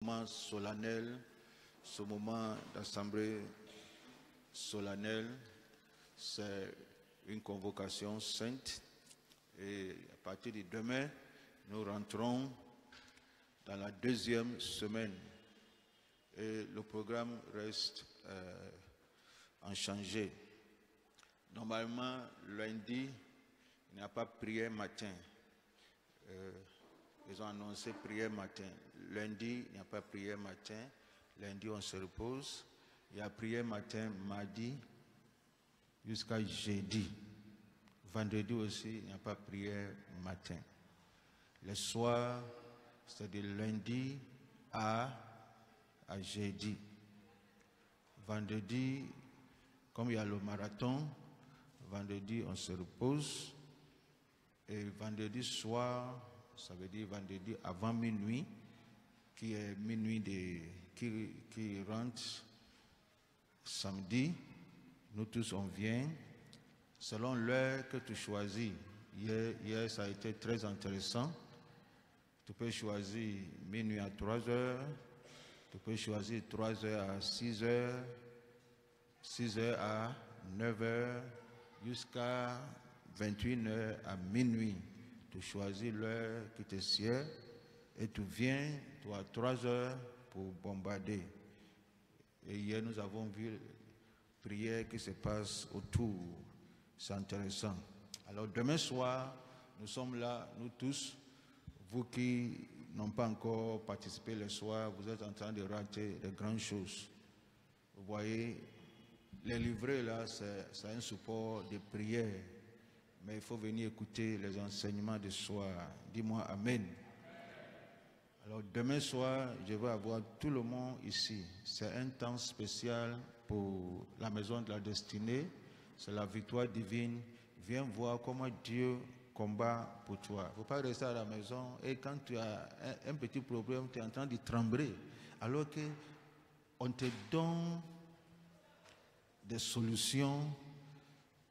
Moment solennel, ce moment d'assemblée solennelle, c'est une convocation sainte et à partir de demain, nous rentrons dans la deuxième semaine et le programme reste inchangé. Normalement, lundi, il n'y a pas prière matin. Ils ont annoncé prière matin. Lundi, il n'y a pas prière matin. Lundi, on se repose. Il y a prière matin, mardi, jusqu'à jeudi. Vendredi aussi, il n'y a pas prière matin. Le soir, c'est de lundi à jeudi. Vendredi, comme il y a le marathon, vendredi, on se repose. Et vendredi soir, ça veut dire vendredi avant minuit, qui est minuit qui rentre samedi. Nous tous, on vient selon l'heure que tu choisis. Hier, ça a été très intéressant. Tu peux choisir minuit à 3 heures, tu peux choisir 3 heures à 6 heures, 6 heures à 9 heures, jusqu'à 21 heures à minuit. Tu choisis l'heure qui te sied et tu viens, tu as 3 heures pour bombarder. Et hier, nous avons vu prière qui se passe autour. C'est intéressant. Alors, demain soir, nous sommes là, nous tous. Vous qui n'ont pas encore participé le soir, vous êtes en train de rater de grandes choses. Vous voyez, les livrets là, c'est un support de prière. Mais il faut venir écouter les enseignements du soir. Dis-moi Amen. Alors demain soir, je vais avoir tout le monde ici. C'est un temps spécial pour la maison de la destinée. C'est la victoire divine. Viens voir comment Dieu combat pour toi. Il ne faut pas rester à la maison et quand tu as un petit problème, tu es en train de trembler. Alors qu'on te donne des solutions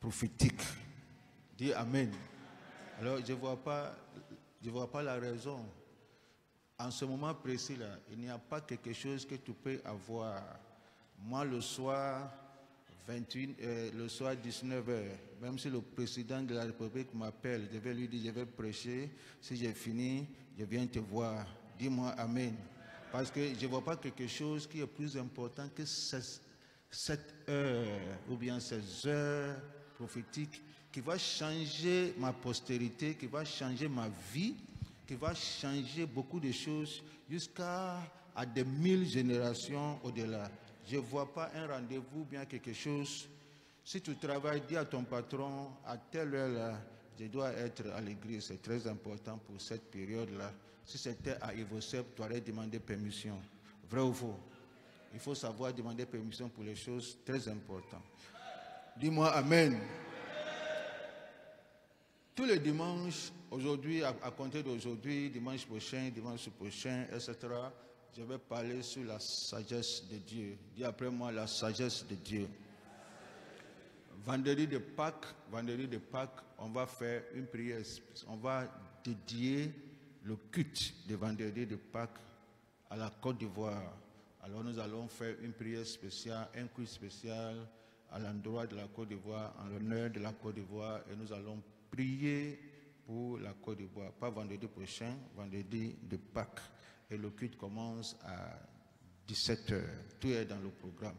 prophétiques. Dis Amen. Alors, je ne vois pas la raison. En ce moment précis-là, il n'y a pas quelque chose que tu peux avoir. Moi, le soir 19h, même si le président de la République m'appelle, je vais lui dire, je vais prêcher. Si j'ai fini, je viens te voir. Dis-moi Amen. Parce que je ne vois pas quelque chose qui est plus important que cette heure, ou bien ces heures prophétiques qui va changer ma postérité, qui va changer ma vie, qui va changer beaucoup de choses jusqu'à des 1000 générations au-delà. Je ne vois pas un rendez-vous, bien quelque chose. Si tu travailles, dis à ton patron, à telle heure-là, je dois être à l'église. C'est très important pour cette période-là. Si c'était à Ivosep, tu aurais demandé permission. Vrai ou faux? Il faut savoir demander permission pour les choses très importantes. Dis-moi Amen. Tous les dimanches, aujourd'hui, à compter d'aujourd'hui, dimanche prochain, etc., je vais parler sur la sagesse de Dieu. Dis après moi la sagesse de Dieu. Vendredi de Pâques, on va faire une prière. On va dédier le culte de vendredi de Pâques à la Côte d'Ivoire. Alors nous allons faire une prière spéciale, un culte spécial à l'endroit de la Côte d'Ivoire, en l'honneur de la Côte d'Ivoire, et nous allons prier pour la Côte d'Ivoire. Pas vendredi prochain, vendredi de Pâques. Et le culte commence à 17h. Tout est dans le programme.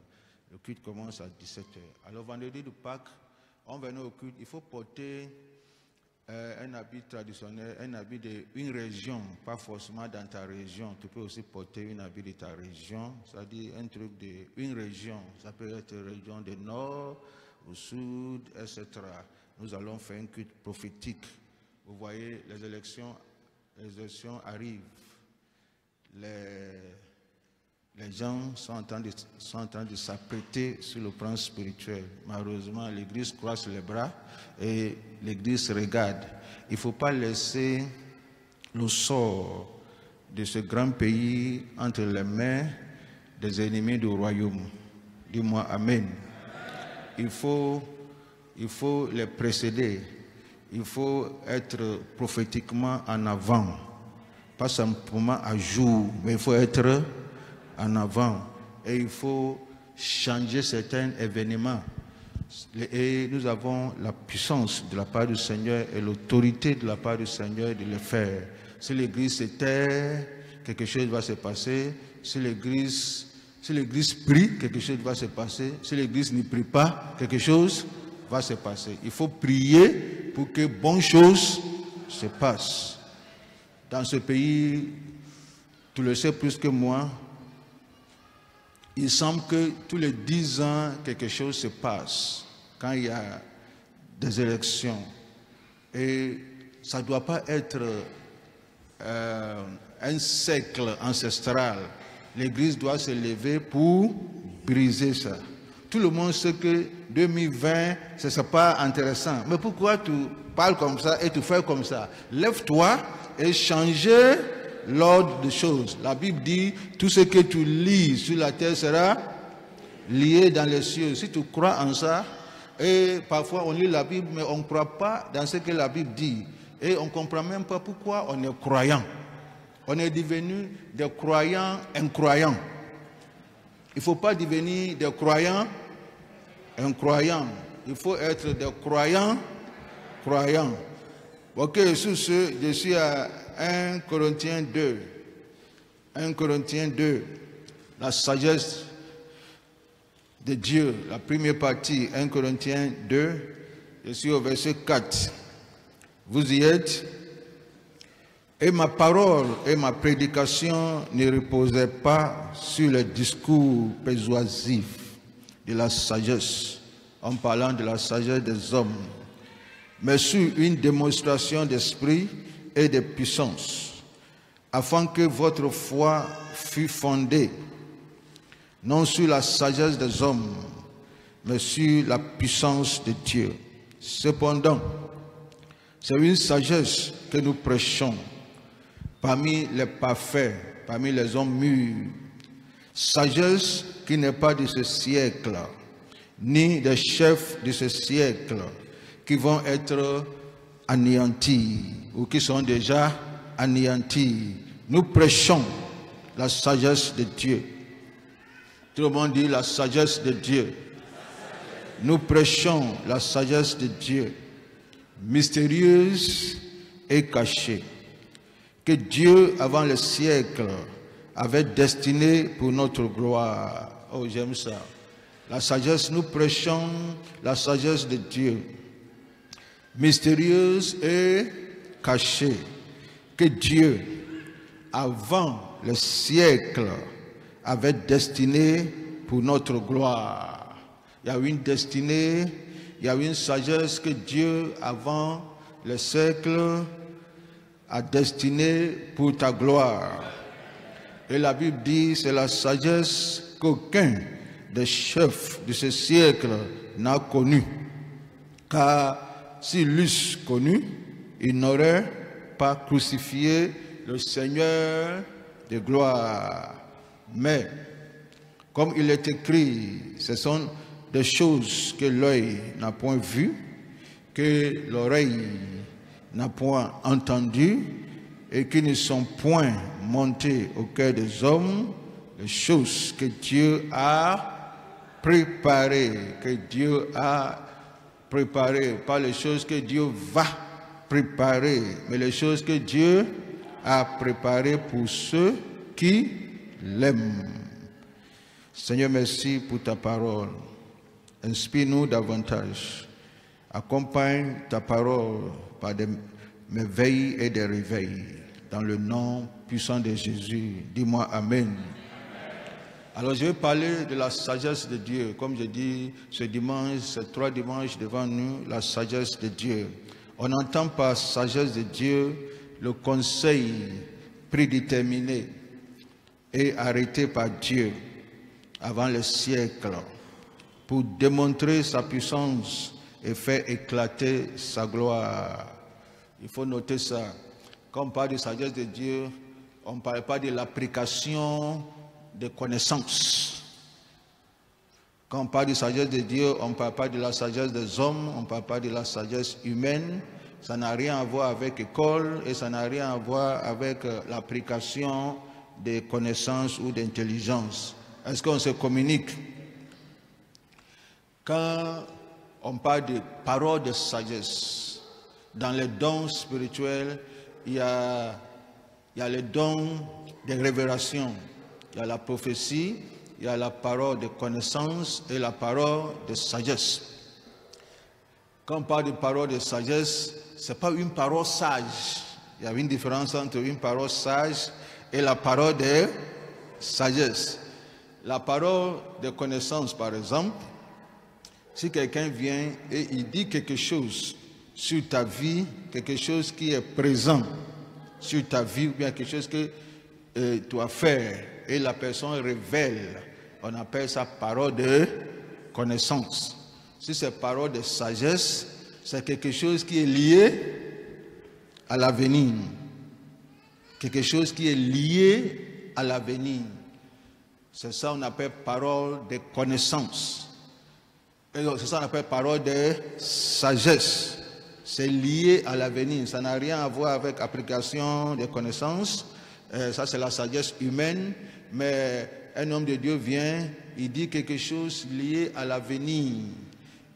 Le culte commence à 17h. Alors vendredi de Pâques, on venait au culte, il faut porter un habit traditionnel, un habit d'une région, pas forcément dans ta région. Tu peux aussi porter un habit de ta région, c'est-à-dire un truc d'une région. Ça peut être région du nord, au sud, etc. Nous allons faire un culte prophétique. Vous voyez, les élections arrivent. Les gens sont en train de s'apprêter sur le plan spirituel. Malheureusement, l'Église croise les bras et l'Église regarde. Il ne faut pas laisser le sort de ce grand pays entre les mains des ennemis du royaume. Dis-moi Amen. Il faut les précéder. Il faut être prophétiquement en avant. Pas simplement à jour, mais il faut être en avant et il faut changer certains événements. Et nous avons la puissance de la part du Seigneur et l'autorité de la part du Seigneur de le faire. Si l'Église se tait, quelque chose va se passer. Si l'Église prie, quelque chose va se passer. Si l'Église ne prie pas, quelque chose va se passer. Il faut prier pour que bonnes choses se passent. Dans ce pays, tu le sais plus que moi, il semble que tous les 10 ans, quelque chose se passe quand il y a des élections. Et ça ne doit pas être un siècle ancestral. L'Église doit se lever pour briser ça. Tout le monde sait que 2020, ce n'est pas intéressant. Mais pourquoi tu parles comme ça et tu fais comme ça? Lève-toi et change l'ordre des choses. La Bible dit, tout ce que tu lis sur la terre sera lié dans les cieux. Si tu crois en ça, et parfois on lit la Bible, mais on ne croit pas dans ce que la Bible dit. Et on ne comprend même pas pourquoi on est croyant. On est devenu des croyants incroyants. Il ne faut pas devenir des croyants incroyants. Il faut être des croyants croyants. Ok, sur ce, je suis à 1 Corinthiens 2. 1 Corinthiens 2. La sagesse de Dieu. La première partie, 1 Corinthiens 2. Je suis au verset 4. Vous y êtes? Et ma parole et ma prédication ne reposaient pas sur le discours persuasif de la sagesse, en parlant de la sagesse des hommes, mais sur une démonstration d'esprit et de puissance, afin que votre foi fût fondée, non sur la sagesse des hommes, mais sur la puissance de Dieu. Cependant, c'est une sagesse que nous prêchons, parmi les parfaits, parmi les hommes mûrs, sagesse qui n'est pas de ce siècle, ni des chefs de ce siècle, qui vont être anéantis, ou qui sont déjà anéantis. Nous prêchons la sagesse de Dieu. Tout le monde dit la sagesse de Dieu. Nous prêchons la sagesse de Dieu, mystérieuse et cachée, que Dieu, avant le siècle, avait destiné pour notre gloire. Oh, j'aime ça. La sagesse, nous prêchons la sagesse de Dieu, mystérieuse et cachée, que Dieu, avant le siècle, avait destiné pour notre gloire. Il y a une destinée, il y a une sagesse que Dieu, avant le siècle, a destiné pour ta gloire. Et la Bible dit, c'est la sagesse qu'aucun des chefs de ce siècle n'a connue. Car s'ils l'eussent connue, ils n'auraient pas crucifié le Seigneur de gloire. Mais, comme il est écrit, ce sont des choses que l'œil n'a point vues, que l'oreille n'a point entendu et qui ne sont point montées au cœur des hommes, les choses que Dieu a préparées, pas les choses que Dieu va préparer, mais les choses que Dieu a préparées pour ceux qui l'aiment. Seigneur, merci pour ta parole. Inspire-nous davantage. Accompagne ta parole par des merveilles et des réveils. Dans le nom puissant de Jésus. Dis-moi Amen. Alors je vais parler de la sagesse de Dieu. Comme je dis, ce dimanche, ces 3 dimanches devant nous, la sagesse de Dieu. On entend par sagesse de Dieu le conseil prédéterminé et arrêté par Dieu avant le siècle pour démontrer sa puissance et faire éclater sa gloire. Il faut noter ça. Quand on parle de sagesse de Dieu, on ne parle pas de l'application des connaissances. Quand on parle de sagesse de Dieu, on ne parle pas de la sagesse des hommes, on ne parle pas de la sagesse humaine. Ça n'a rien à voir avec l'école et ça n'a rien à voir avec l'application de connaissance ou d'intelligence. Est-ce qu'on se communique? Quand on parle de paroles de sagesse, dans les dons spirituels, il y a les dons de révélation, il y a la prophétie, il y a la parole de connaissance et la parole de sagesse. Quand on parle de parole de sagesse, ce n'est pas une parole sage. Il y a une différence entre une parole sage et la parole de sagesse. La parole de connaissance, par exemple, si quelqu'un vient et il dit quelque chose sur ta vie, quelque chose qui est présent sur ta vie, ou bien quelque chose que tu dois faire, et la personne révèle, on appelle ça parole de connaissance. Si c'est parole de sagesse, c'est quelque chose qui est lié à l'avenir. Quelque chose qui est lié à l'avenir. C'est ça qu'on appelle parole de connaissance. C'est ça qu'on appelle parole de sagesse. C'est lié à l'avenir. Ça n'a rien à voir avec application des connaissances. Ça, c'est la sagesse humaine. Mais un homme de Dieu vient, il dit quelque chose lié à l'avenir.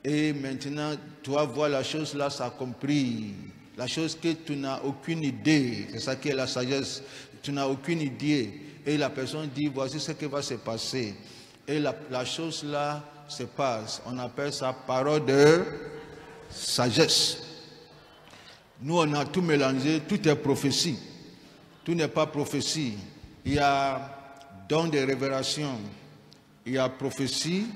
Et maintenant, toi, vois la chose là s'accomplir. La chose que tu n'as aucune idée. C'est ça qui est la sagesse. Tu n'as aucune idée. Et la personne dit, voici ce qui va se passer. Et la chose là se passe. On appelle ça parole de sagesse. Nous, on a tout mélangé, tout est prophétie. Tout n'est pas prophétie. Il y a don de révélation. Il y a prophétie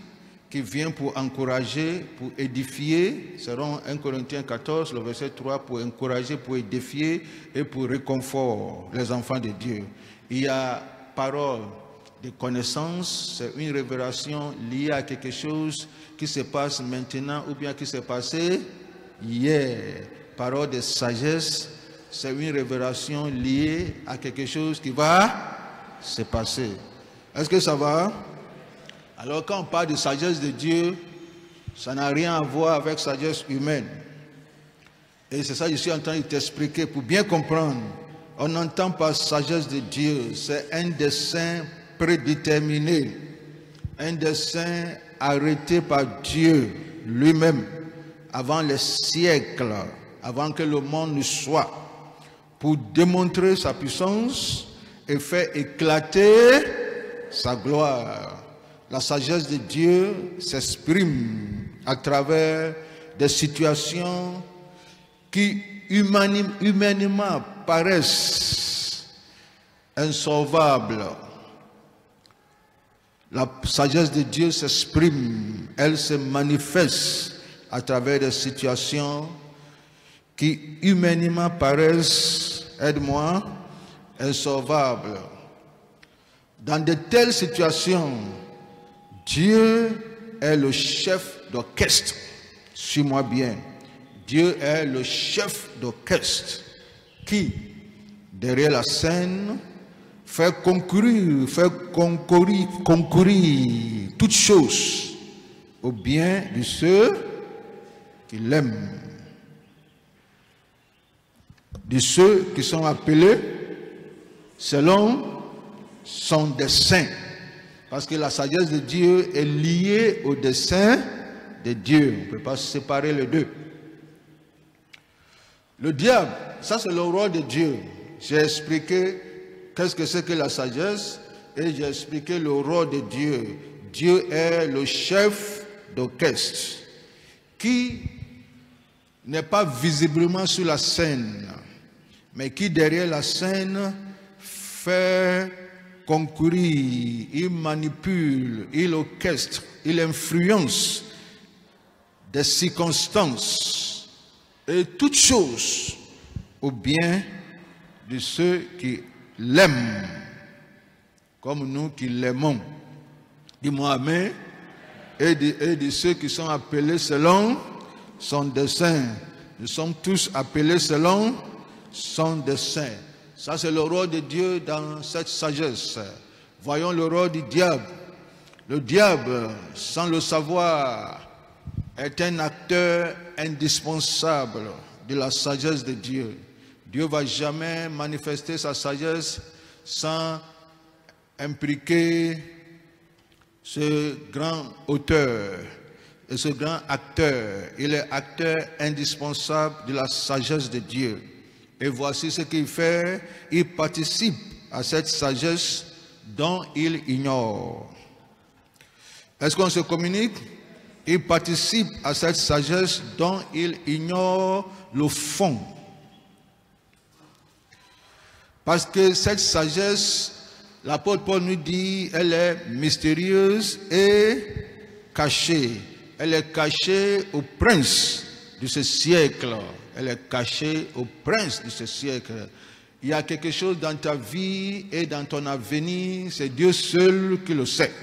qui vient pour encourager, pour édifier. Selon 1 Corinthiens 14, le verset 3, pour encourager, pour édifier et pour réconfort les enfants de Dieu. Il y a parole de connaissance, c'est une révélation liée à quelque chose qui se passe maintenant ou bien qui s'est passé hier. Parole de sagesse, c'est une révélation liée à quelque chose qui va se passer. Est-ce que ça va? Alors quand on parle de sagesse de Dieu, ça n'a rien à voir avec sagesse humaine. Et c'est ça que je suis en train de t'expliquer pour bien comprendre. On n'entend pas sagesse de Dieu, c'est un dessein prédéterminé, un dessein arrêté par Dieu lui-même avant les siècles, avant que le monde ne soit, pour démontrer sa puissance et faire éclater sa gloire. La sagesse de Dieu s'exprime à travers des situations qui humainement paraissent insolvables. La sagesse de Dieu s'exprime, elle se manifeste à travers des situations qui humainement paraissent, aide-moi, insolvables. Dans de telles situations, Dieu est le chef d'orchestre. Suis-moi bien. Dieu est le chef d'orchestre qui, derrière la scène, fait concourir toutes choses au bien de ceux qui l'aiment, de ceux qui sont appelés selon son dessein. Parce que la sagesse de Dieu est liée au dessein de Dieu. On ne peut pas séparer les deux. Le diable, ça c'est le roi de Dieu. J'ai expliqué qu'est-ce que c'est que la sagesse et j'ai expliqué le rôle de Dieu. Dieu est le chef d'orchestre qui n'est pas visiblement sur la scène, mais qui derrière la scène fait concourir, il manipule, il orchestre, il influence des circonstances et toutes choses au bien de ceux qui l'aiment, comme nous qui l'aimons. Dis-moi amen. Et de ceux qui sont appelés selon son dessein. Nous sommes tous appelés selon son dessein. Ça, c'est le rôle de Dieu dans cette sagesse. Voyons le rôle du diable. Le diable, sans le savoir, est un acteur indispensable de la sagesse de Dieu. Dieu ne va jamais manifester sa sagesse sans impliquer ce grand auteur et ce grand acteur. Il est acteur indispensable de la sagesse de Dieu. Et voici ce qu'il fait. Il participe à cette sagesse dont il ignore. Est-ce qu'on se communique? Il participe à cette sagesse dont il ignore le fond. Parce que cette sagesse, l'apôtre Paul nous dit, elle est mystérieuse et cachée. Elle est cachée au prince de ce siècle. Elle est cachée au prince de ce siècle. Il y a quelque chose dans ta vie et dans ton avenir, c'est Dieu seul qui le sait.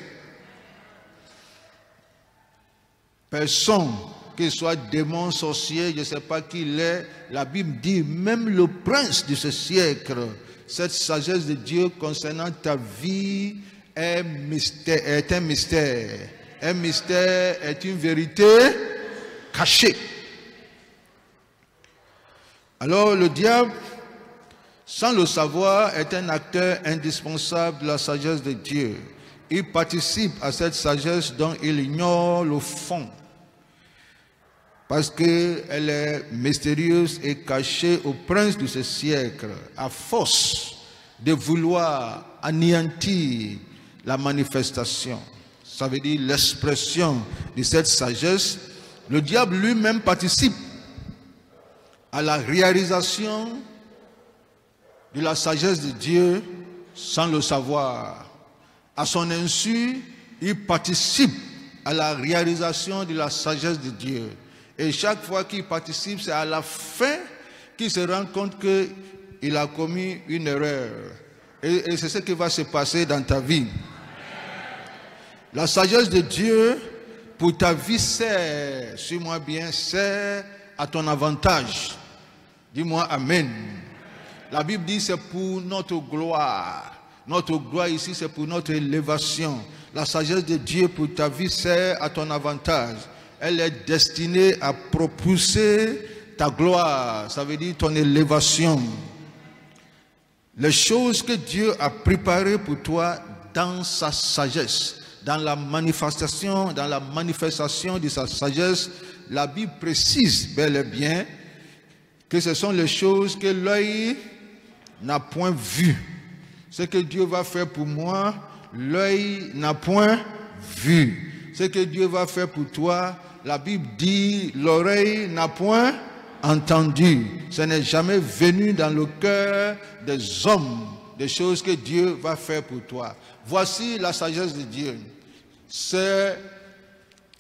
Personne, qu'il soit démon, sorcier, je ne sais pas qui il est, la Bible dit, même le prince de ce siècle, cette sagesse de Dieu concernant ta vie est un mystère. Un mystère est une vérité cachée. Alors le diable, sans le savoir, est un acteur indispensable de la sagesse de Dieu. Il participe à cette sagesse dont il ignore le fond. Parce qu'elle est mystérieuse et cachée au prince de ce siècle, à force de vouloir anéantir la manifestation. Ça veut dire l'expression de cette sagesse. Le diable lui-même participe à la réalisation de la sagesse de Dieu sans le savoir. À son insu, il participe à la réalisation de la sagesse de Dieu. Et chaque fois qu'il participe, c'est à la fin qu'il se rend compte qu'il a commis une erreur. Et c'est ce qui va se passer dans ta vie. La sagesse de Dieu pour ta vie sert, suis-moi bien, sert à ton avantage. Dis-moi Amen. La Bible dit c'est pour notre gloire. Notre gloire ici, c'est pour notre élévation. La sagesse de Dieu pour ta vie sert à ton avantage. Elle est destinée à propulser ta gloire. Ça veut dire ton élévation. Les choses que Dieu a préparées pour toi dans sa sagesse, dans la manifestation de sa sagesse, la Bible précise bel et bien que ce sont les choses que l'œil n'a point vues. Ce que Dieu va faire pour moi, l'œil n'a point vu. Ce que Dieu va faire pour toi, la Bible dit, l'oreille n'a point entendu. Ce n'est jamais venu dans le cœur des hommes, des choses que Dieu va faire pour toi. Voici la sagesse de Dieu. C'est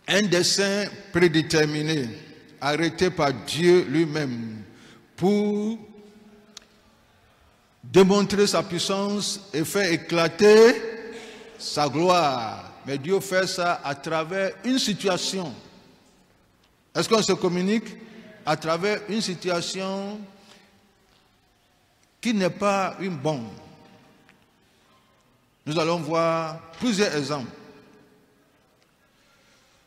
un dessein prédéterminé, arrêté par Dieu lui-même, pour démontrer sa puissance et faire éclater sa gloire. Mais Dieu fait ça à travers une situation. Est-ce qu'on se communique? À travers une situation qui n'est pas une bombe. Nous allons voir plusieurs exemples.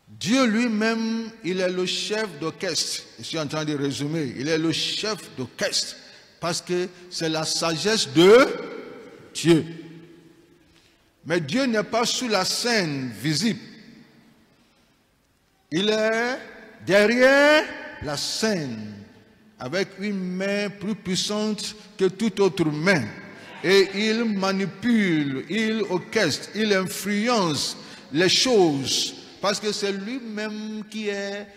Dieu lui-même, il est le chef d'orchestre. Je suis en train de résumer. Il est le chef d'orchestre. Parce que c'est la sagesse de Dieu. Mais Dieu n'est pas sous la scène visible. Il est derrière la scène, avec une main plus puissante que toute autre main. Et il manipule, il orchestre, il influence les choses. Parce que c'est lui-même qui est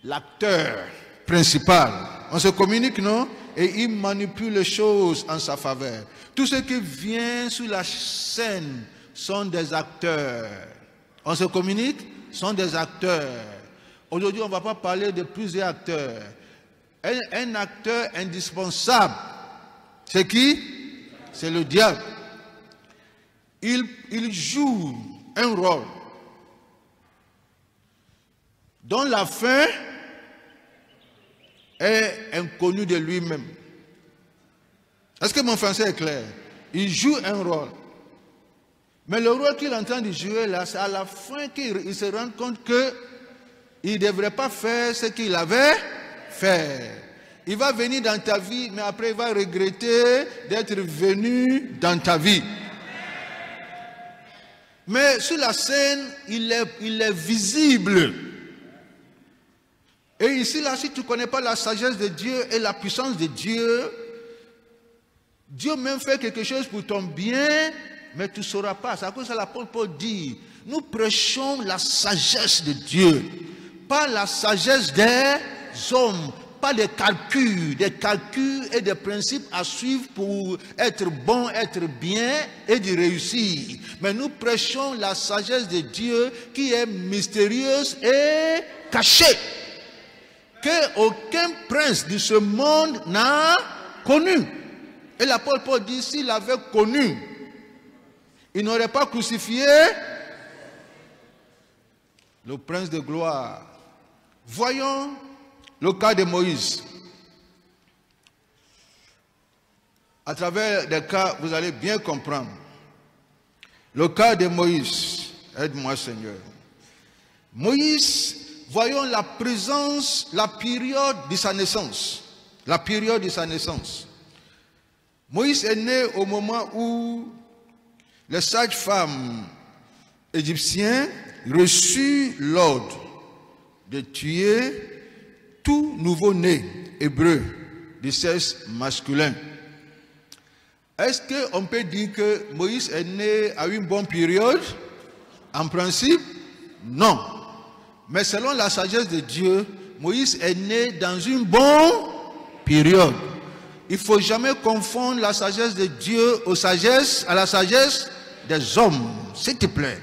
l'acteur principal. On se communique, non? Et il manipule les choses en sa faveur. Tout ce qui vient sur la scène sont des acteurs. On se communique? Sont des acteurs. Aujourd'hui, on ne va pas parler de plusieurs acteurs. Un acteur indispensable, c'est qui? C'est le diable. Il joue un rôle dont la fin est inconnue de lui-même. Est-ce que mon français est clair? Il joue un rôle. Mais le rôle qu'il est en train de jouer là, c'est à la fin qu'il se rend compte qu'il ne devrait pas faire ce qu'il avait fait. Il va venir dans ta vie, mais après il va regretter d'être venu dans ta vie. Mais sur la scène, il est visible. Et ici, là, si tu ne connais pas la sagesse de Dieu et la puissance de Dieu, Dieu même fait quelque chose pour ton bien, mais tu ne sauras pas. C'est à cause de ça l'apôtre Paul dit, nous prêchons la sagesse de Dieu, pas la sagesse des hommes, pas des calculs et des principes à suivre pour être bon, être bien et de réussir. Mais nous prêchons la sagesse de Dieu qui est mystérieuse et cachée, que aucun prince de ce monde n'a connu. Et l'apôtre Paul dit, s'il avait connu, il n'aurait pas crucifié le prince de gloire. Voyons le cas de Moïse. À travers des cas, vous allez bien comprendre. Le cas de Moïse. Aide-moi, Seigneur. Moïse, voyons la présence, la période de sa naissance. La période de sa naissance. Moïse est né au moment où les sages-femmes égyptiens reçurent l'ordre de tuer tout nouveau-né hébreu de sexe masculin. Est-ce qu'on peut dire que Moïse est né à une bonne période? En principe, non. Mais selon la sagesse de Dieu, Moïse est né dans une bonne période. Il ne faut jamais confondre la sagesse de Dieu à la sagesse des hommes, s'il te plaît.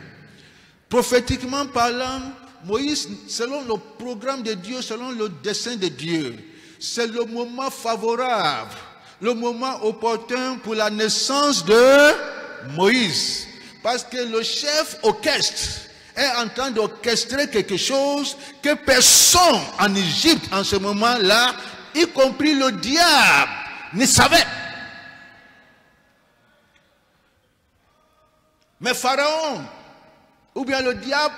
Prophétiquement parlant, Moïse, selon le programme de Dieu, selon le dessein de Dieu, c'est le moment favorable, le moment opportun pour la naissance de Moïse. Parce que le chef orchestre est en train d'orchestrer quelque chose que personne en Égypte en ce moment-là, y compris le diable, ne savait. Mais Pharaon, ou bien le diable,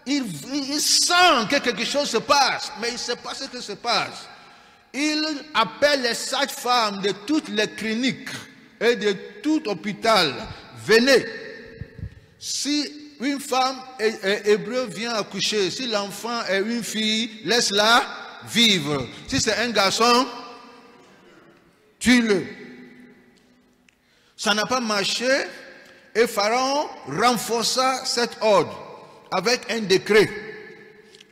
il sent que quelque chose se passe, mais il ne sait pas ce qui se passe. Il appelle les sages-femmes de toutes les cliniques et de tout hôpital. Venez. Si une femme hébreu vient accoucher, si l'enfant est une fille, laisse-la vivre. Si c'est un garçon, tue-le. Ça n'a pas marché et Pharaon renforça cet ordre avec un décret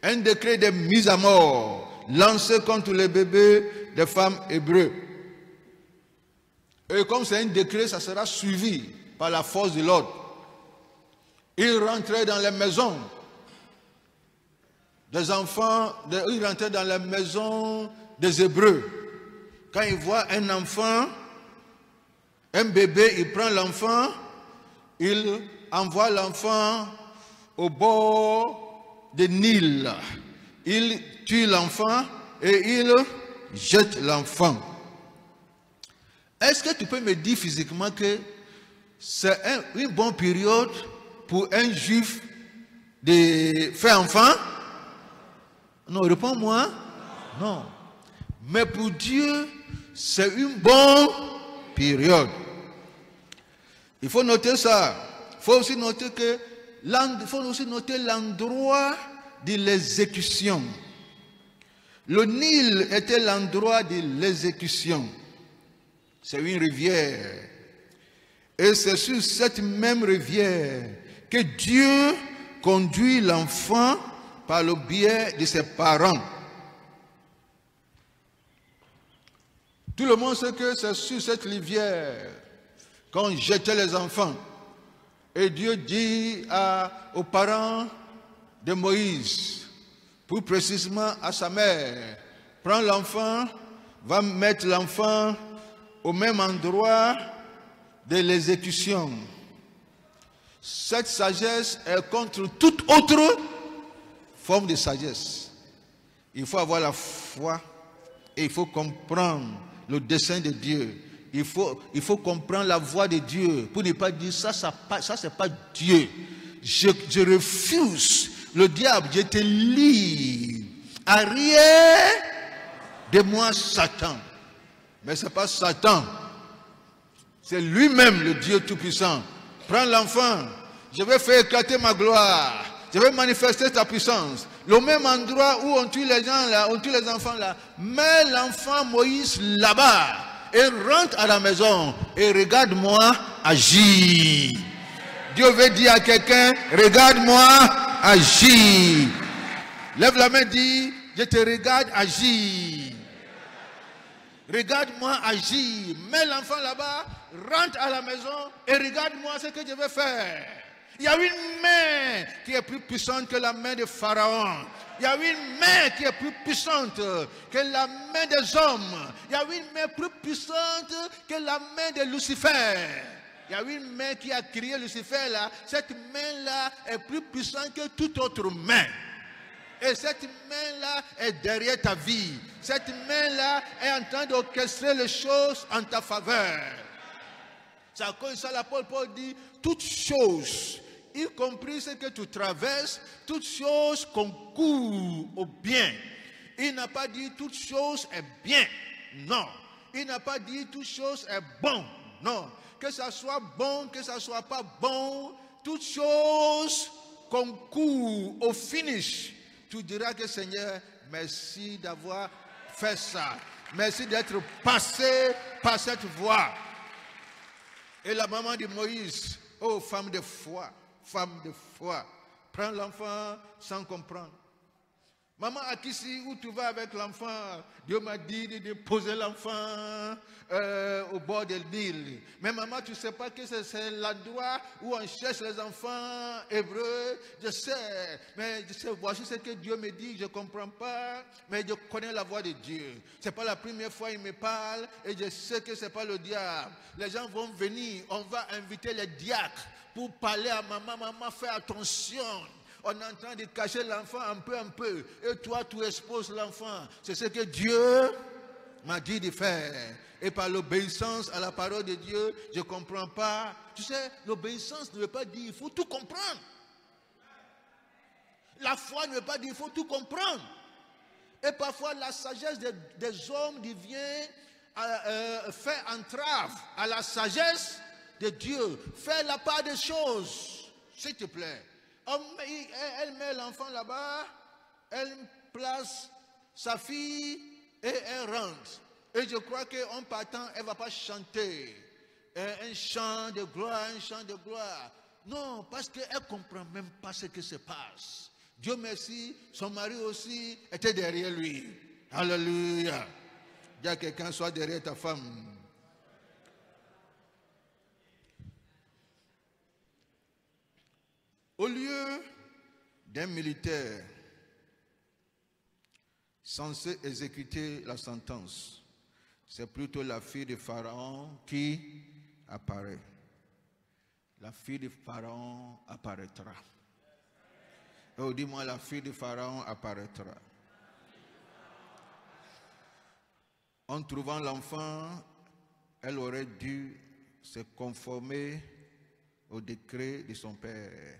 de mise à mort lancé contre les bébés des femmes hébreux. Et comme c'est un décret, ça sera suivi par la force de l'ordre. Ils rentraient dans les maisons des enfants, ils rentraient dans les maisons des Hébreux. Quand ils voient un enfant, un bébé, il prend l'enfant, il envoie l'enfant au bord du Nil. Il tue l'enfant et il jette l'enfant. Est-ce que tu peux me dire physiquement que c'est une bonne période pour un juif de faire enfant? Non, réponds-moi. Non. Mais pour Dieu, c'est une bonne période. Il faut noter ça. Il faut aussi noter que l'endroit de l'exécution. Le Nil était l'endroit de l'exécution. C'est une rivière. Et c'est sur cette même rivière que Dieu conduit l'enfant par le biais de ses parents. Tout le monde sait que c'est sur cette rivière qu'on jetait les enfants. Et Dieu dit aux parents de Moïse, plus précisément à sa mère, prends l'enfant, va mettre l'enfant au même endroit de l'exécution. Cette sagesse est contre toute autre forme de sagesse. Il faut avoir la foi et il faut comprendre le dessein de Dieu. Il faut comprendre la voix de Dieu pour ne pas dire ça c'est pas Dieu. Je refuse. Le diable, je te lis. Arrière de moi Satan. Mais ce n'est pas Satan. C'est lui-même le Dieu Tout-Puissant. Prends l'enfant, je vais faire éclater ma gloire. Je vais manifester ta puissance. Le même endroit où on tue les gens là, on tue les enfants là, mets l'enfant Moïse là-bas et rentre à la maison et regarde-moi agir. Dieu veut dire à quelqu'un, regarde-moi agir. Lève la main, dis, je te regarde agir. Regarde-moi agir. Mets l'enfant là-bas, rentre à la maison et regarde-moi ce que je vais faire. Il y a une main qui est plus puissante que la main de Pharaon. Il y a une main qui est plus puissante que la main des hommes. Il y a une main plus puissante que la main de Lucifer. Il y a une main qui a créé Lucifer là. Cette main-là est plus puissante que toute autre main. Et cette main-là est derrière ta vie. Cette main-là est en train d'orchestrer les choses en ta faveur. C'est à cause de ça l'apôtre Paul dit, toutes choses, y compris ce que tu traverses, toutes choses concourent au bien. Il n'a pas dit toute chose est bien. Non. Il n'a pas dit toute chose est bon. Non. Que ça soit bon, que ça soit pas bon, toutes choses concourent au finish. Tu diras que Seigneur, merci d'avoir fait ça. Merci d'être passé par cette voie. Et la maman de Moïse, oh femme de foi, prends l'enfant sans comprendre. Maman Akissi, où tu vas avec l'enfant? Dieu m'a dit de poser l'enfant au bord du Nil. Mais maman, tu ne sais pas que c'est l'endroit où on cherche les enfants hébreux. Je sais, mais je sais, voici ce que Dieu me dit, je ne comprends pas, mais je connais la voix de Dieu. Ce n'est pas la première fois qu'il me parle et je sais que ce n'est pas le diable. Les gens vont venir, on va inviter les diacres pour parler à maman. Maman, fais attention. On est en train de cacher l'enfant un peu. Et toi, tu exposes l'enfant. C'est ce que Dieu m'a dit de faire. Et par l'obéissance à la parole de Dieu, je ne comprends pas. Tu sais, l'obéissance ne veut pas dire il faut tout comprendre. La foi ne veut pas dire il faut tout comprendre. Et parfois, la sagesse des hommes devient fait entrave à la sagesse de Dieu. Fais la part des choses, s'il te plaît. Elle met l'enfant là-bas, elle place sa fille et elle rentre. Et je crois qu'en partant, elle ne va pas chanter un chant de gloire, Non, parce qu'elle ne comprend même pas ce qui se passe. Dieu merci, son mari aussi était derrière lui. Alléluia. Dis à quelqu'un, soit derrière ta femme. Au lieu d'un militaire censé exécuter la sentence, c'est plutôt la fille de Pharaon qui apparaît. La fille de Pharaon apparaîtra. Oh, dis-moi, la fille de Pharaon apparaîtra. En trouvant l'enfant, elle aurait dû se conformer au décret de son père.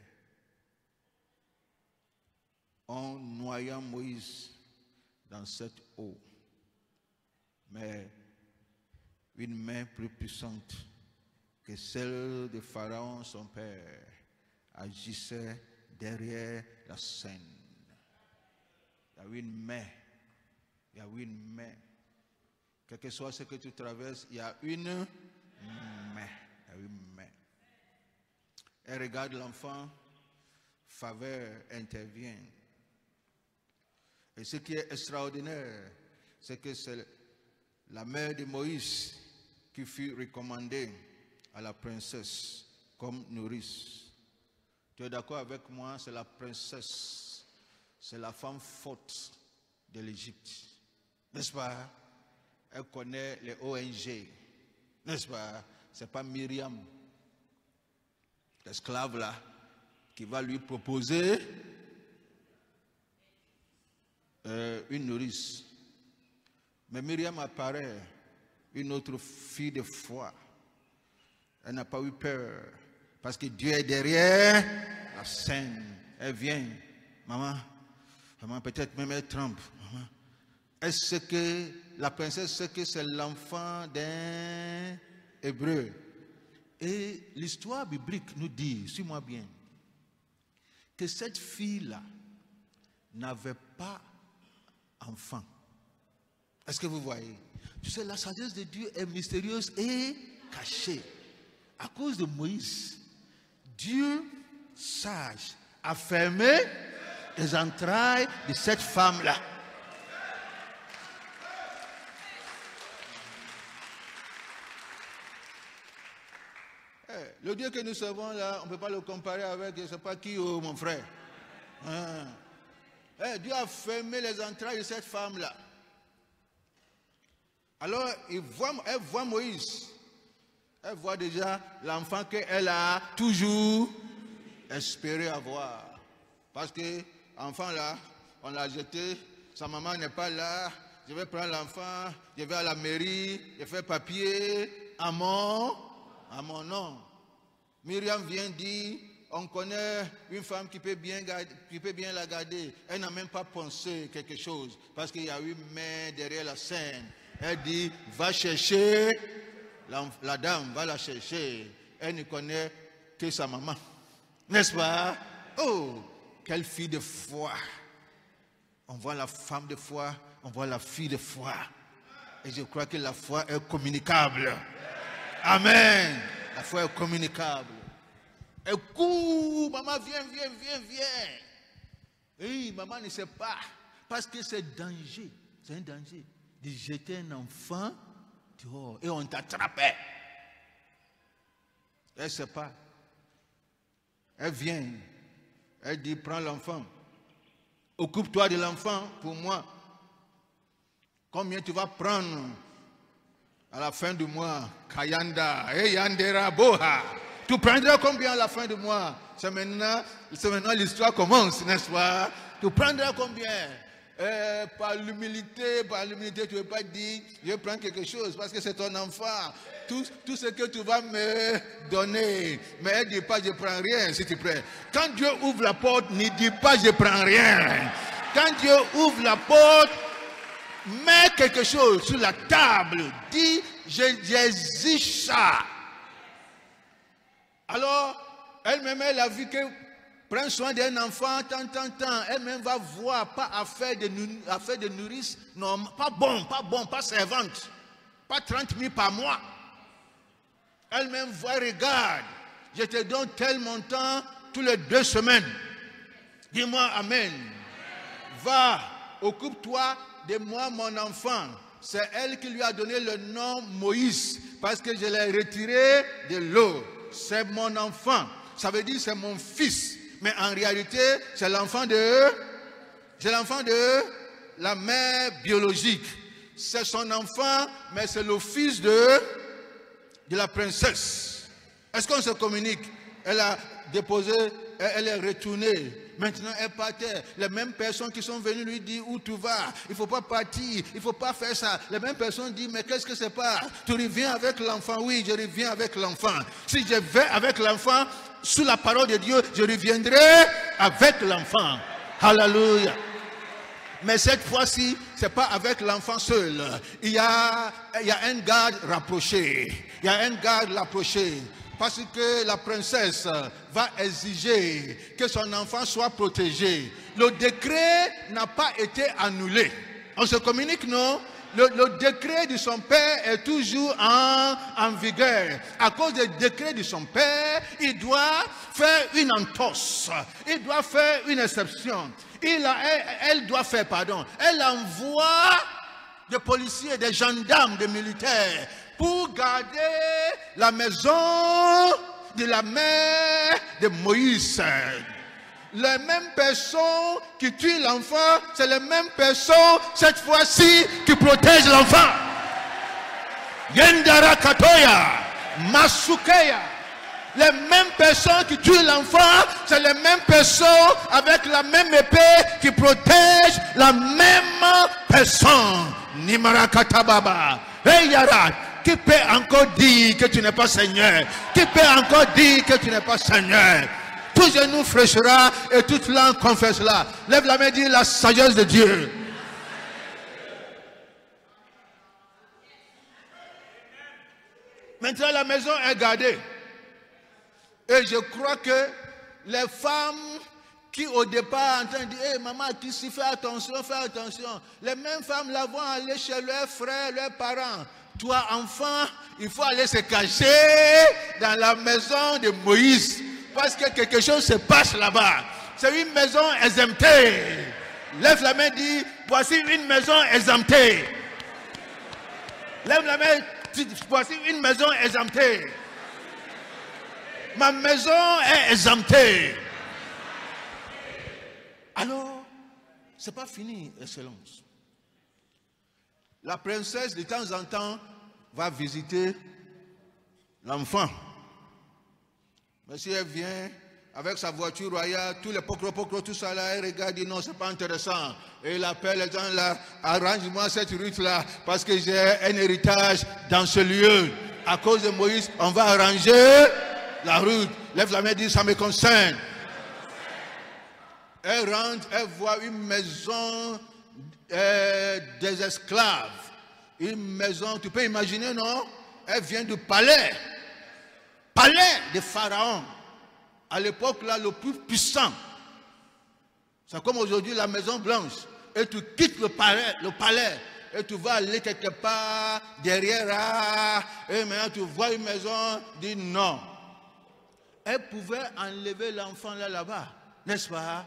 En noyant Moïse dans cette eau. Mais une main plus puissante que celle de Pharaon, son père, agissait derrière la scène. Il y a une main. Quel que soit ce que tu traverses, il y a une main. Elle regarde l'enfant, faveur intervient. Et ce qui est extraordinaire, c'est que c'est la mère de Moïse qui fut recommandée à la princesse comme nourrice. Tu es d'accord avec moi? C'est la princesse, c'est la femme forte de l'Égypte. N'est-ce pas? Elle connaît les ONG. N'est-ce pas? Ce n'est pas Myriam, l'esclave là, qui va lui proposer une nourrice. Mais Myriam apparaît, une autre fille de foi. Elle n'a pas eu peur, parce que Dieu est derrière la scène. Elle vient, maman, peut-être même elle tremble. Maman. Est-ce que la princesse sait que c'est l'enfant d'un Hébreu? Et l'histoire biblique nous dit, suis-moi bien, que cette fille-là n'avait pas enfant. Est-ce que vous voyez? Tu sais, la sagesse de Dieu est mystérieuse et cachée. À cause de Moïse, Dieu, sage, a fermé les entrailles de cette femme-là. Le Dieu que nous servons là, on ne peut pas le comparer avec je ne sais pas qui, oh, mon frère. Dieu a fermé les entrailles de cette femme-là. Alors, elle voit Moïse. Elle voit déjà l'enfant qu'elle a toujours espéré avoir. Parce que l'enfant là, on l'a jeté, sa maman n'est pas là, je vais prendre l'enfant, je vais à la mairie, je fais papier à mon nom. Myriam vient dire, on connaît une femme qui peut bien la garder. Elle n'a même pas pensé quelque chose, parce qu'il y a une main derrière la scène. Elle dit, va chercher, la dame va la chercher. Elle ne connaît que sa maman. N'est-ce pas? Oh, quelle fille de foi. On voit la femme de foi, on voit la fille de foi. Et je crois que la foi est communicable. Amen. La foi est communicable. Et cours, maman, viens. Oui, maman ne sait pas. Parce que c'est danger. C'est un danger de jeter un enfant dehors et on t'attrapait. Elle ne sait pas. Elle vient. Elle dit, prends l'enfant. Occupe-toi de l'enfant pour moi. Combien tu vas prendre à la fin du mois? Kayanda, Yandera Boha. Tu prendras combien à la fin du mois? C'est maintenant l'histoire commence, n'est-ce pas? Tu prendras combien? Par l'humilité, tu ne veux pas dire, je vais prendre quelque chose parce que c'est ton enfant. Tout ce que tu vas me donner. Mais elle ne dit pas, je ne prends rien, s'il te plaît. Quand Dieu ouvre la porte, ne dis pas, je ne prends rien. Quand Dieu ouvre la porte, mets quelque chose sur la table. Dis, j'exige ça. Alors, elle-même, elle a vu que prendre soin d'un enfant, tant. Elle-même va voir, pas affaire de nourrice, non, pas bon, pas servante. Pas 30 000 par mois. Elle-même voit, regarde, je te donne tel montant tous les 2 semaines. Dis-moi Amen. Va, occupe-toi de moi, mon enfant. C'est elle qui lui a donné le nom Moïse, parce que je l'ai retiré de l'eau. C'est mon enfant. Ça veut dire c'est mon fils. Mais en réalité, c'est l'enfant de la mère biologique. C'est son enfant, mais c'est le fils de la princesse. Est-ce qu'on se communique? Elle a déposé, elle est retournée. Maintenant, elle partait. Les mêmes personnes qui sont venues lui dire où tu vas. Il ne faut pas partir. Il ne faut pas faire ça. Les mêmes personnes disent, mais qu'est-ce que c'est pas? Tu reviens avec l'enfant? Oui, je reviens avec l'enfant. Si je vais avec l'enfant, sous la parole de Dieu, je reviendrai avec l'enfant. Alléluia. Mais cette fois-ci, ce n'est pas avec l'enfant seul. Il y a un garde rapproché. Il y a un garde rapproché. Parce que la princesse va exiger que son enfant soit protégé. Le décret n'a pas été annulé. On se communique, non? Le décret de son père est toujours en vigueur. À cause du décret de son père, il doit faire une entorse. Il doit faire une exception. Elle doit faire, pardon. Elle envoie des policiers, des gendarmes, des militaires pour garder la maison de la mère de Moïse. Les mêmes personnes qui tuent l'enfant, c'est les mêmes personnes, cette fois-ci, qui protègent l'enfant. Yendara Katoya, Masukeya. Les mêmes personnes qui tuent l'enfant, c'est les mêmes personnes avec la même épée qui protègent la même personne. Nimara Katababa. Hey Yara, qui peut encore dire que tu n'es pas Seigneur? Qui peut encore dire que tu n'es pas Seigneur? Tout genou fléchira et toute langue confessera. Lève la main et dis la sagesse de Dieu. Maintenant la maison est gardée. Et je crois que les femmes qui au départ en train de dire, hey, maman, ici, fais attention, fais attention. Les mêmes femmes là vont aller chez leurs frères, leurs parents. Toi, enfant, il faut aller se cacher dans la maison de Moïse. Parce que quelque chose se passe là-bas. C'est une maison exemptée. Lève la main, dit, voici une maison exemptée. Lève la main, dit, voici une maison exemptée. Ma maison est exemptée. Alors, ce n'est pas fini, Excellence. La princesse, de temps en temps, va visiter l'enfant. Mais si elle vient avec sa voiture royale, tous les pocro, tout ça là, elle regarde, dit non, c'est pas intéressant. Et il appelle les gens là, arrange-moi cette route là, parce que j'ai un héritage dans ce lieu. À cause de Moïse, on va arranger la route. Lève la main, dit, ça me concerne. Elle rentre, elle voit une maison des esclaves. Une maison, tu peux imaginer, non? Elle vient du palais. Palais de Pharaon. À l'époque, là, le plus puissant. C'est comme aujourd'hui la Maison Blanche. Et tu quittes le palais. Et tu vas aller quelque part derrière. Et maintenant, tu vois une maison. Dis non. Elle pouvait enlever l'enfant là-bas. N'est-ce pas?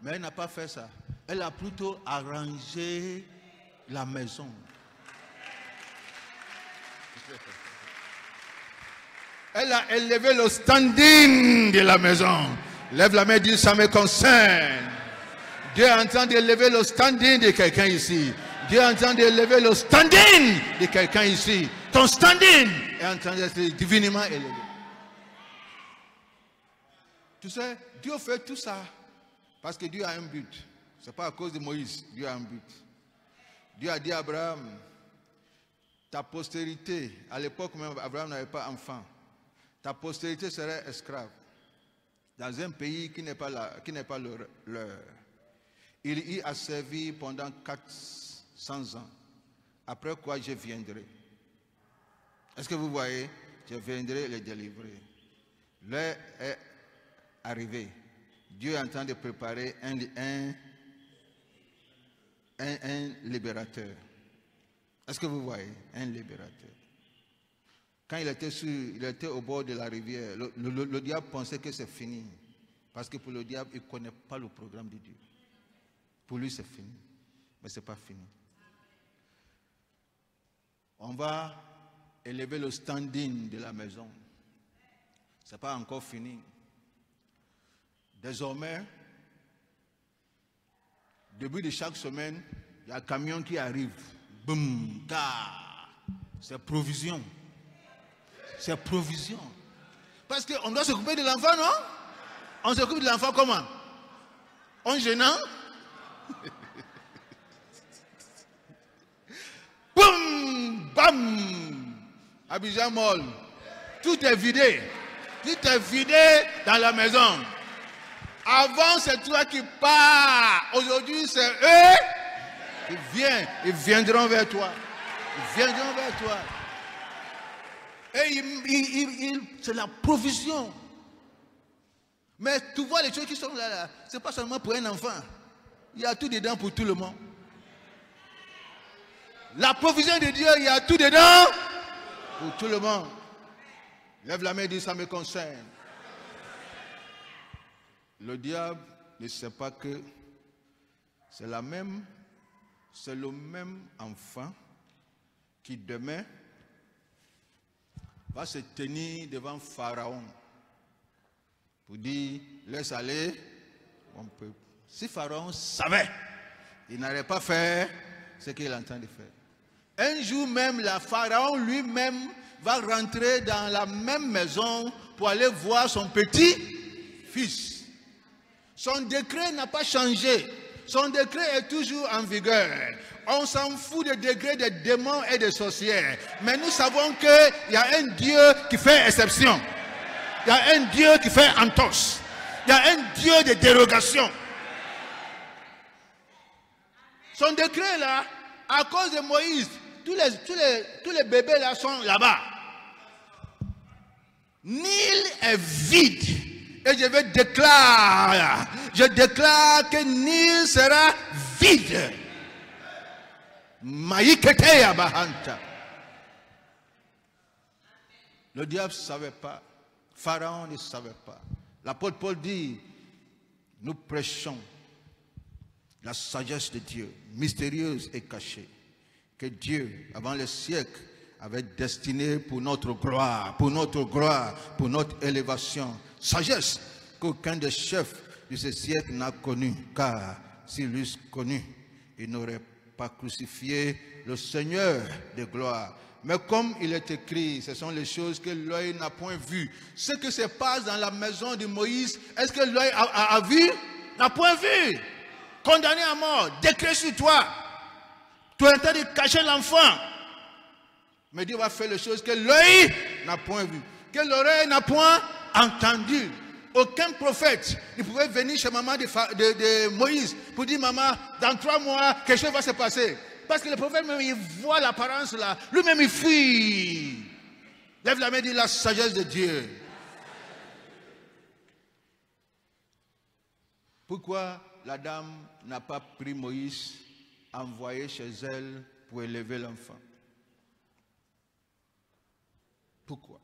Mais elle n'a pas fait ça. Elle a plutôt arrangé la maison. Elle a élevé le standing de la maison. Lève la main et dis, ça me concerne. Dieu est en train d'élever le standing de quelqu'un ici. Dieu est en train d'élever le standing de quelqu'un ici. Ton standing est en train d'être divinement élevé. Tu sais, Dieu fait tout ça parce que Dieu a un but. Ce n'est pas à cause de Moïse. Dieu a un but. Dieu a dit à Abraham, ta postérité, à l'époque même Abraham n'avait pas d'enfant, ta postérité serait esclave dans un pays qui n'est pas leur. Il y a servi pendant 400 ans. Après quoi je viendrai. Est-ce que vous voyez? Je viendrai les délivrer. L'heure est arrivée. Dieu est en train de préparer un libérateur. Est-ce que vous voyez? Un libérateur. Quand il était au bord de la rivière, le diable pensait que c'est fini. Parce que pour le diable, il ne connaît pas le programme de Dieu. Pour lui, c'est fini. Mais ce n'est pas fini. On va élever le standing de la maison. Ce n'est pas encore fini. Désormais, début de chaque semaine, il y a un camion qui arrive. Boum, c'est provision. C'est provision. Parce qu'on doit s'occuper de l'enfant, non? On s'occupe de l'enfant comment? En gênant? Boum, bam, Abidjan Mall. Tout est vidé. Tout est vidé dans la maison. Avant, c'est toi qui pars. Aujourd'hui, c'est eux. Ils viendront vers toi. Ils viendront vers toi. Et c'est la provision. Mais tu vois les choses qui sont là, ce n'est pas seulement pour un enfant. Il y a tout dedans pour tout le monde. La provision de Dieu, il y a tout dedans pour tout le monde. Lève la main et dis, ça me concerne. Le diable ne sait pas que c'est le même enfant qui demain va se tenir devant Pharaon pour dire, laisse aller mon peuple. Si Pharaon savait, il n'aurait pas fait ce qu'il est en train de faire. Un jour même, le Pharaon lui-même va rentrer dans la même maison pour aller voir son petit-fils. Son décret n'a pas changé. Son décret est toujours en vigueur. On s'en fout des degrés des démons et des sorcières. Mais nous savons qu'il y a un Dieu qui fait exception. Il y a un Dieu qui fait entorse. Il y a un Dieu de dérogation. Son décret là, à cause de Moïse, tous les bébés là sont là-bas. Nil est vide. Et je je déclare que Nil sera vide. Maïketeya bahanta. Le diable ne savait pas. Pharaon ne savait pas. L'apôtre Paul dit, nous prêchons la sagesse de Dieu, mystérieuse et cachée, que Dieu, avant le siècle, avait destiné pour notre gloire, pour notre élévation. Sagesse qu'aucun des chefs de ce siècle n'a connue, car s'il l'eût connu, il n'aurait pas crucifié le Seigneur de gloire. Mais comme il est écrit, ce sont les choses que l'œil n'a point vues. Ce qui se passe dans la maison de Moïse, est-ce que l'œil a vu? N'a point vu. Condamné à mort, décret sur toi. Tu es en train de cacher l'enfant. Mais Dieu va faire les choses que l'œil n'a point vues, que l'oreille n'a point entendues. Aucun prophète ne pouvait venir chez maman de Moïse pour dire, maman, dans 3 mois, quelque chose va se passer. Parce que le prophète même, il voit l'apparence là. Lui-même, il fuit. Lève la main et dit, la sagesse de Dieu. Pourquoi la dame n'a pas pris Moïse, envoyé chez elle pour élever l'enfant? Pourquoi?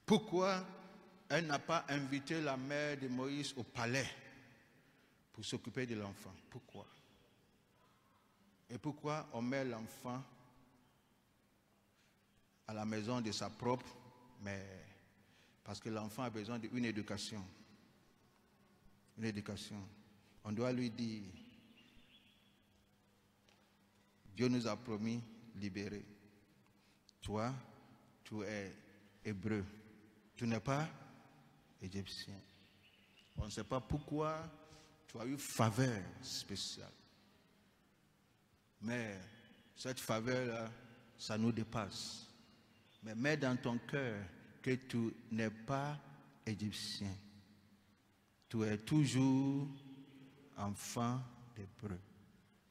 Pourquoi elle n'a pas invité la mère de Moïse au palais pour s'occuper de l'enfant? Pourquoi? Et pourquoi on met l'enfant à la maison de sa propre mère? Parce que l'enfant a besoin d'une éducation. Une éducation. On doit lui dire, Dieu nous a promis libérer. Toi, tu es hébreu. Tu n'es pas égyptien. On ne sait pas pourquoi tu as eu faveur spéciale. Mais cette faveur-là, ça nous dépasse. Mais mets dans ton cœur que tu n'es pas égyptien. Tu es toujours enfant d'hébreu.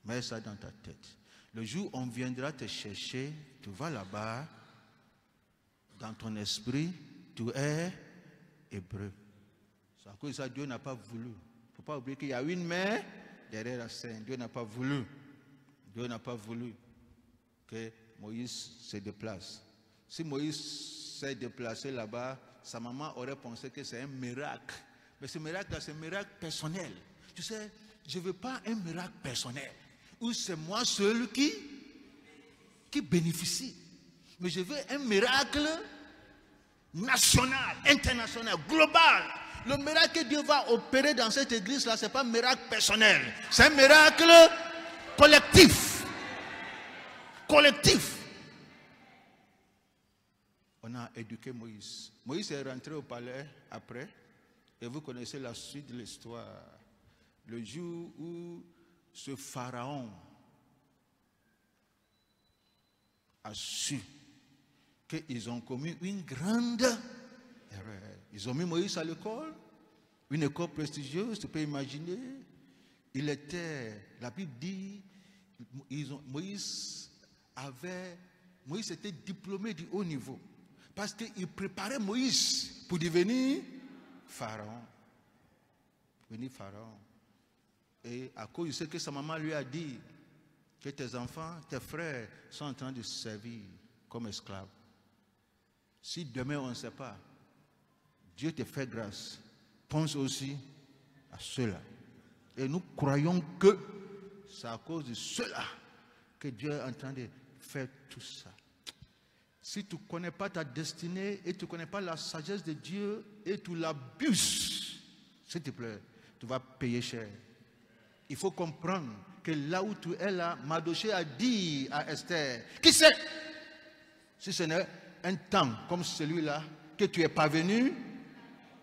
Mets ça dans ta tête. Le jour où on viendra te chercher, tu vas là-bas, dans ton esprit, tu es hébreu. C'est à cause de ça que Dieu n'a pas voulu. Il ne faut pas oublier qu'il y a une mère derrière la scène. Dieu n'a pas voulu. Dieu n'a pas voulu que Moïse se déplace. Si Moïse s'est déplacé là-bas, sa maman aurait pensé que c'est un miracle. Mais ce miracle-là, c'est un miracle personnel. Tu sais, je ne veux pas un miracle personnel où c'est moi seul qui bénéficie. Mais je veux un miracle national, international, global. Le miracle que Dieu va opérer dans cette église-là, ce n'est pas un miracle personnel. C'est un miracle collectif. Collectif. On a éduqué Moïse. Moïse est rentré au palais après. Et vous connaissez la suite de l'histoire. Le jour où ce pharaon a su qu'ils ont commis une grande erreur. Ils ont mis Moïse à l'école, une école prestigieuse, tu peux imaginer. La Bible dit, Moïse était diplômé du haut niveau. Parce qu'il préparait Moïse pour devenir pharaon. Et à cause de ce que sa maman lui a dit, que tes enfants, tes frères sont en train de servir comme esclaves. Si demain on ne sait pas, Dieu te fait grâce. Pense aussi à cela. Et nous croyons que c'est à cause de cela que Dieu est en train de faire tout ça. Si tu ne connais pas ta destinée et tu ne connais pas la sagesse de Dieu et tu l'abuses, s'il te plaît, tu vas payer cher. Il faut comprendre que là où tu es là, Mardochée a dit à Esther, qui sait si ce n'est un temps comme celui-là que tu es parvenu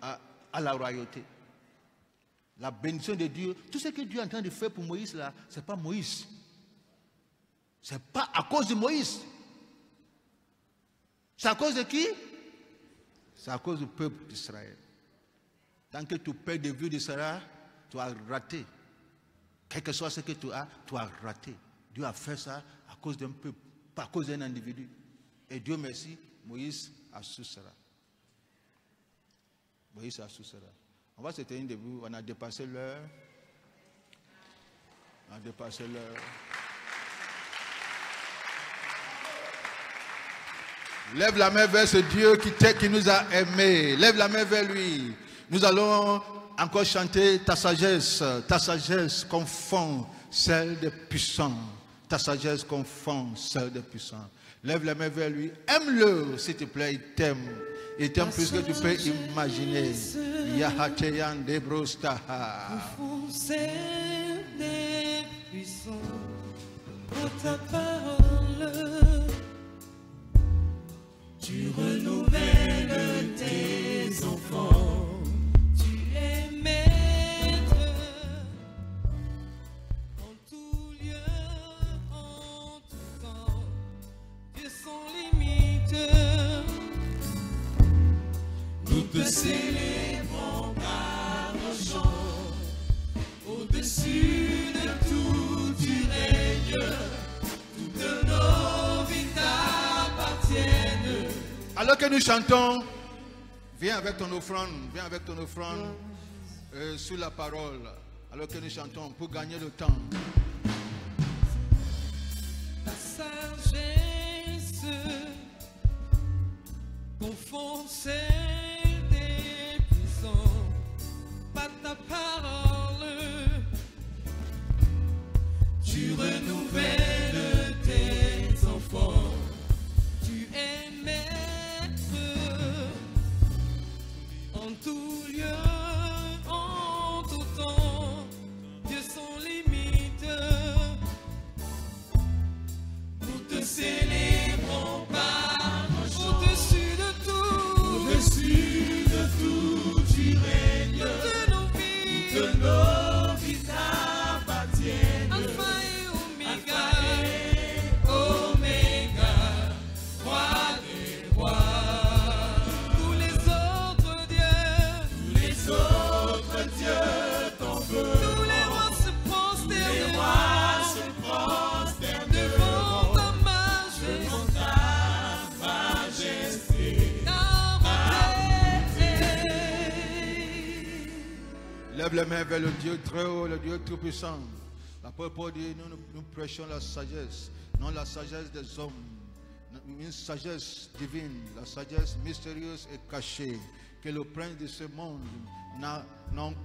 à la royauté. La bénédiction de Dieu, tout ce que Dieu est en train de faire pour Moïse là, ce n'est pas Moïse. Ce n'est pas à cause de Moïse. C'est à cause de qui? C'est à cause du peuple d'Israël. Tant que tu perds de vue d'Israël, tu as raté. Quel que soit ce que tu as raté. Dieu a fait ça à cause d'un peuple, pas à cause d'un individu. Et Dieu merci, Moïse a su cela. Moïse a su cela. On va se tenir debout. On a dépassé l'heure. On a dépassé l'heure. Lève la main vers ce Dieu qui nous a aimés. Lève la main vers lui. Nous allons encore chanter ta sagesse confond celle des puissants. Ta sagesse confond celle des puissants. Lève la main vers lui. Aime-le, s'il te plaît, il t'aime. Il t'aime plus que tu peux imaginer. Yahateyan Debrostaha. Confond celle des puissants. Par ta parole, tu renouvelles tes enfants. Tu es maître en tout lieu, en tout temps. Dieu sans limite. Nous te célébrons par nos chants. Au-dessus de tout, tu règnes. Toutes nos vies t'appartiennent. Alors que nous chantons, viens avec ton offrande sous la parole. Alors que nous chantons pour gagner le temps. Ta sagesse confond celle des puissants. Par ta parole, tu renouvelles tes enfants. Tu es maître en tout lieu, en tout temps. Dieu sans limite. Nous te célébrons par nos chants. Au-dessus de tout, tu règnes. De nos vies t'appartiennent. Alpha et Oméga, roi des rois. Tous les autres dieux t'en veulent. Tous les rois se prosternent devant ta majesté. Lève les mains vers le Dieu très haut, le Dieu tout puissant. La parole dit, nous prêchons la sagesse, non la sagesse des hommes, une sagesse divine, la sagesse mystérieuse et cachée, que le prince de ce monde n'a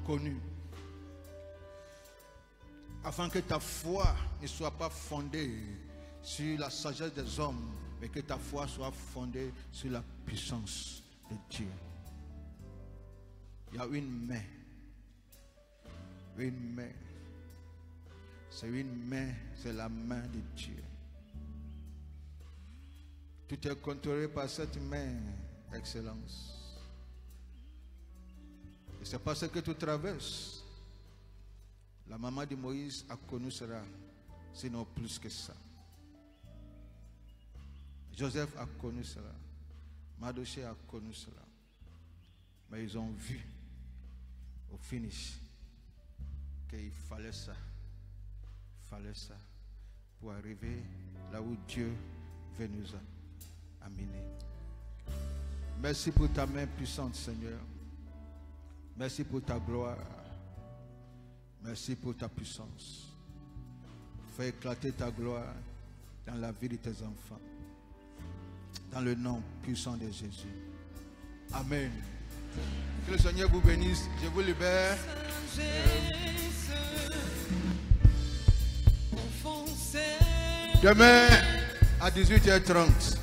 connue. Afin que ta foi ne soit pas fondée sur la sagesse des hommes, mais que ta foi soit fondée sur la puissance de Dieu. Il y a une main. Une main. C'est une main, c'est la main de Dieu. Tout est contrôlé par cette main, Excellence. Et c'est parce que tu traverses. La maman de Moïse a connu cela, sinon plus que ça. Joseph a connu cela. Mardochée a connu cela. Mais ils ont vu au finish qu'il fallait ça. Pour arriver là où Dieu veut nous amener. Merci pour ta main puissante, Seigneur. Merci pour ta gloire. Merci pour ta puissance. Fais éclater ta gloire dans la vie de tes enfants. Dans le nom puissant de Jésus. Amen. Que le Seigneur vous bénisse. Je vous libère. Demain à 18h30.